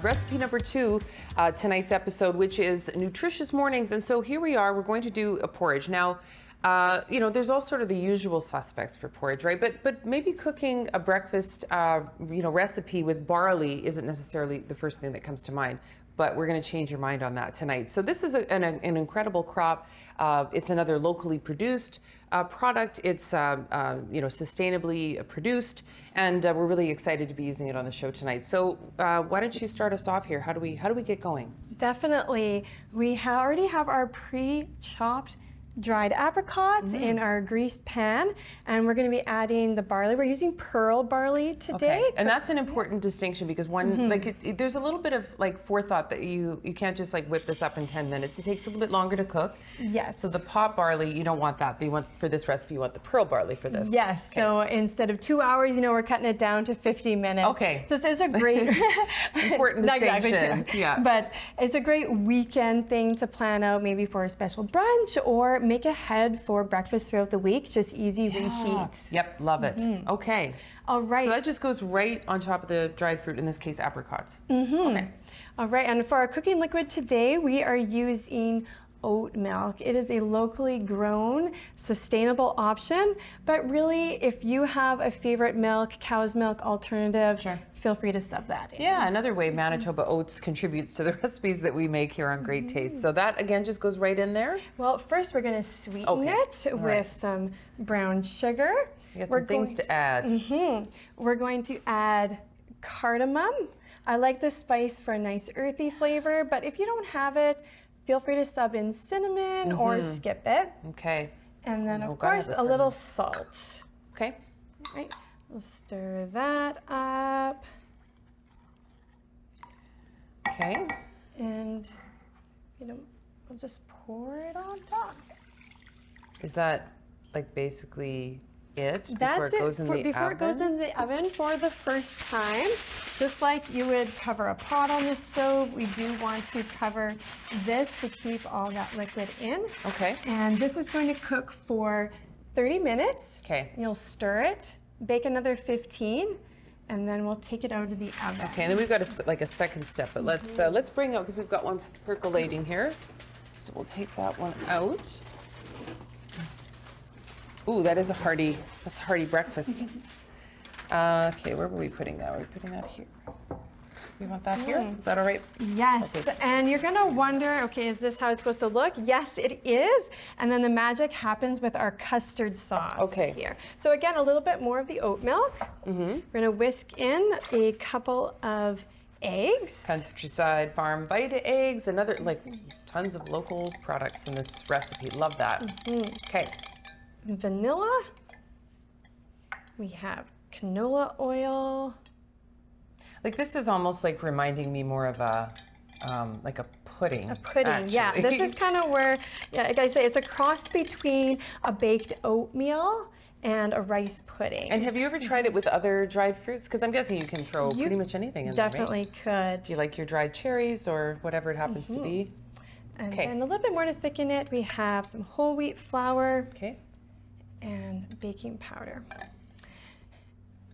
Recipe number 2, tonight's episode, which is nutritious mornings. And so here we are, we're going to do a porridge. Now, there's all sort of the usual suspects for porridge, right? But maybe cooking a breakfast, recipe with barley isn't necessarily the first thing that comes to mind. But we're going to change your mind on that tonight. So this is an incredible crop. It's another locally produced product. It's sustainably produced, and we're really excited to be using it on the show tonight. So why don't you start us off here? How do we get going? Definitely. We already have our pre-chopped dried apricots in our greased pan, and we're going to be adding the barley. We're using pearl barley today. Okay. And that's an important distinction because there's a little bit of forethought that you can't just whip this up in 10 minutes. It takes a little bit longer to cook. Yes. So the pot barley, you don't want that. For this recipe, you want the pearl barley for this. Yes. Okay. So instead of 2 hours, we're cutting it down to 50 minutes. Okay. So there's a great important distinction. Yeah. But it's a great weekend thing to plan out, maybe for a special brunch or make ahead for breakfast throughout the week. Just easy reheat. Yep, love it. Okay. All right. So that just goes right on top of the dried fruit, in this case, apricots. Okay. All right, and for our cooking liquid today, we are using oat milk. It is a locally grown, sustainable option, but really, if you have a favorite milk, cow's milk alternative, feel free to sub that in. Yeah, another way Manitoba oats contributes to the recipes that we make here on Great Taste. So that, again, just goes right in there? Well, first we're going to sweeten it with some brown sugar. You got some things to add. We're going to add cardamom. I like the spice for a nice earthy flavor, but if you don't have it, feel free to sub in cinnamon or skip it. Okay. And then, of course, a little salt. Okay. All right. We'll stir that up. Okay. And, we'll just pour it on top. Is that, basically it? That's it. Before it goes in the oven for the first time. Just like you would cover a pot on the stove, we do want to cover this to keep all that liquid in. Okay. And this is going to cook for 30 minutes. Okay. You'll stir it, bake another 15, and then we'll take it out of the oven. Okay, and then we've got a second step, but let's bring out, because we've got one percolating here. So we'll take that one out. Ooh, that's a hearty breakfast. Okay, where were we putting that? We're putting that here. You want that here? Is that all right? Yes, okay. And you're gonna wonder, okay, is this how it's supposed to look? Yes, it is. And then the magic happens with our custard sauce here. So again, a little bit more of the oat milk. We're gonna whisk in a couple of eggs. Countryside Farm Vita eggs, another, tons of local products in this recipe. Love that. Okay. Vanilla. We have canola oil. This is almost reminding me more of a pudding. A pudding, actually. yeah. This is kind of where, like I say, it's a cross between a baked oatmeal and a rice pudding. And have you ever tried it with other dried fruits? Because I'm guessing you can throw pretty much anything in there, definitely could. Do you like your dried cherries or whatever it happens to be? And then a little bit more to thicken it, we have some whole wheat flour. Okay. And baking powder.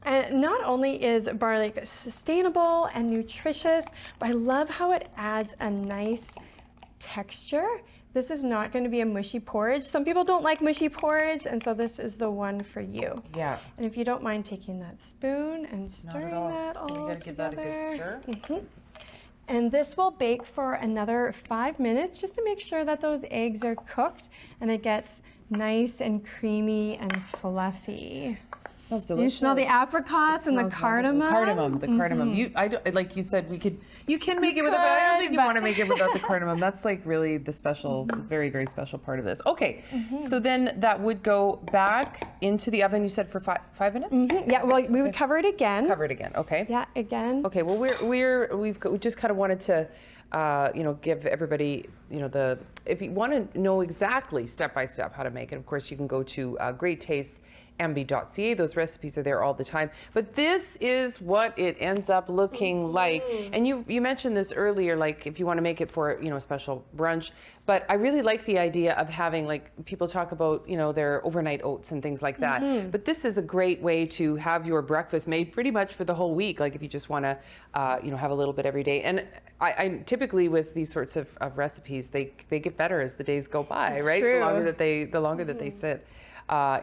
And not only is barley sustainable and nutritious, but I love how it adds a nice texture. This is not going to be a mushy porridge. Some people don't like mushy porridge, and so this is the one for you. Yeah. And if you don't mind taking that spoon and stirring that all together. So you gotta give that a good stir. And this will bake for another 5 minutes just to make sure that those eggs are cooked and it gets nice and creamy and fluffy. It smells delicious. You smell the apricots and the cardamom? The cardamom. Like you said, you can make it without, but I don't think you want to make it without the cardamom. That's really the special, very, very special part of this. Okay, so then that would go back into the oven, you said, for 5 minutes? Yeah, well, we would cover it again. Cover it again, okay. Yeah, again. Okay, well, we just kind of wanted to give everybody, if you want to know exactly step by step how to make it, of course, you can go to Great Taste mb.ca. Those recipes are there all the time. But this is what it ends up looking like. And you mentioned this earlier, like if you want to make it for, you know, a special brunch. But I really like the idea of having, like, people talk about, you know, their overnight oats and things like that. But this is a great way to have your breakfast made pretty much for the whole week. Like if you just want to, you know, have a little bit every day. And I typically with these sorts of recipes, they get better as the days go by, right? True. The longer that they sit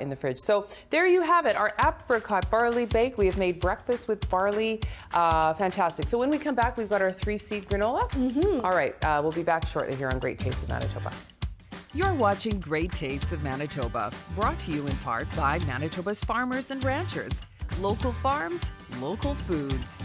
in the fridge. So there you have it, our apricot barley bake. We have made breakfast with barley. Fantastic. So when we come back, we've got our 3-seed granola. All right, we'll be back shortly here on Great Tastes of Manitoba. You're watching Great Tastes of Manitoba, brought to you in part by Manitoba's farmers and ranchers. Local farms, local foods.